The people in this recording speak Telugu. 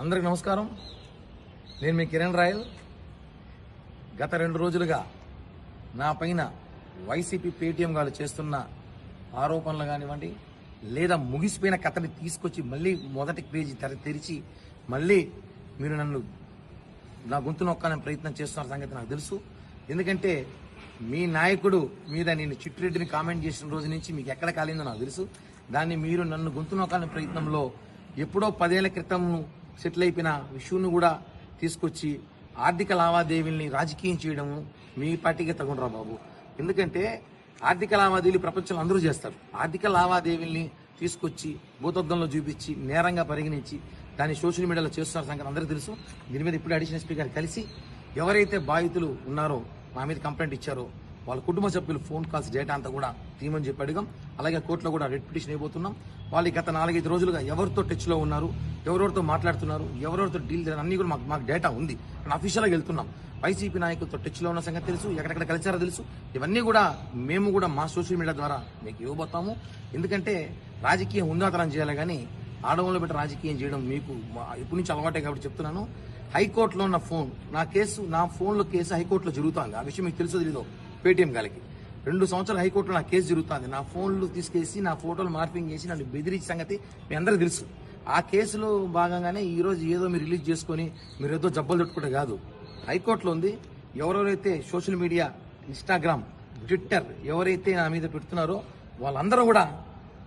అందరికి నమస్కారం. నేను మీ కిరణ్ రాయల్. గత 2 రోజులుగా నా పైన వైసీపీ పేటీఎం గారు చేస్తున్న ఆరోపణలు కానివ్వండి, లేదా ముగిసిపోయిన కథని తీసుకొచ్చి మళ్ళీ మొదటి పేజీ తెరిచి మళ్ళీ మీరు నన్ను నా గొంతు నొక్కాలని ప్రయత్నం చేస్తున్న సంగతి నాకు తెలుసు. ఎందుకంటే మీ నాయకుడు మీద నేను చిట్టిరెడ్డిని కామెంట్ చేసిన రోజు నుంచి మీకు ఎక్కడ కాలిందో నాకు తెలుసు. దాన్ని మీరు నన్ను గొంతు నొక్కాలని ప్రయత్నంలో ఎప్పుడో 10 ఏళ్ల క్రితం సెటిల్ అయిపోయిన విషయాన్ని కూడా తీసుకొచ్చి ఆర్థిక లావాదేవీల్ని రాజకీయం చేయడము మీ పార్టీకి తగునరా బాబు. ఎందుకంటే ఆర్థిక లావాదేవీలు ప్రపంచంలో అందరూ చేస్తారు. ఆర్థిక లావాదేవీల్ని తీసుకొచ్చి భూతద్దంలో చూపించి నేరంగా పరిగణించి దాన్ని సోషల్ మీడియాలో చేస్తున్న సంగతి అందరికీ తెలుసు. దీని మీద ఇప్పుడు అడిషనల్ స్పీకర్ కలిసి ఎవరైతే బాధితులు ఉన్నారో మా మీద కంప్లైంట్ ఇచ్చారో వాళ్ళ కుటుంబ సభ్యులు ఫోన్ కాల్స్ డేటా అంతా కూడా తీయమని చెప్పి అడిగాం. అలాగే కోర్టులో కూడా రెడ్ పిటిషన్ అయిపోతున్నాం. వాళ్ళు గత 4-5 రోజులుగా ఎవరితో టచ్లో ఉన్నారు, ఎవరెవరితో మాట్లాడుతున్నారు, ఎవరెవరితో డీల్ అన్నీ కూడా మాకు డేటా ఉంది. అఫీషియల్గా వెళ్తున్నాం. వైసీపీ నాయకులతో టచ్లో ఉన్న సంగతి తెలుసు, ఎక్కడెక్కడ కలిసారో తెలుసు. ఇవన్నీ కూడా మేము కూడా మా సోషల్ మీడియా ద్వారా మీకు ఇవ్వబోతాము. ఎందుకంటే రాజకీయం ఉందాతనం చేయాలి, కానీ ఆడవాళ్ళు పెట్టి రాజకీయం చేయడం మీకు ఇప్పటి నుంచి అలవాటే కాబట్టి చెప్తున్నాను. హైకోర్టులో ఉన్న ఫోన్ నా ఫోన్లో కేసు హైకోర్టులో జరుగుతుంది. ఆ విషయం మీకు తెలుసు తెలీదు. పేటీఎం గాలికి 2 సంవత్సరాలు హైకోర్టులో నా కేసు జరుగుతుంది. నా ఫోన్లు తీసుకేసి నా ఫోటోలు మార్పింగ్ చేసి నన్ను బెదిరించే సంగతి మీ అందరికీ తెలుసు. ఆ కేసులో భాగంగానే ఈరోజు ఏదో మీరు రిలీజ్ చేసుకొని మీరు ఏదో జబ్బలు తట్టుకుంటే కాదు, హైకోర్టులో ఉంది. ఎవరెవరైతే సోషల్ మీడియా, ఇన్స్టాగ్రామ్, ట్విట్టర్ ఎవరైతే నా మీద పెడుతున్నారో వాళ్ళందరూ కూడా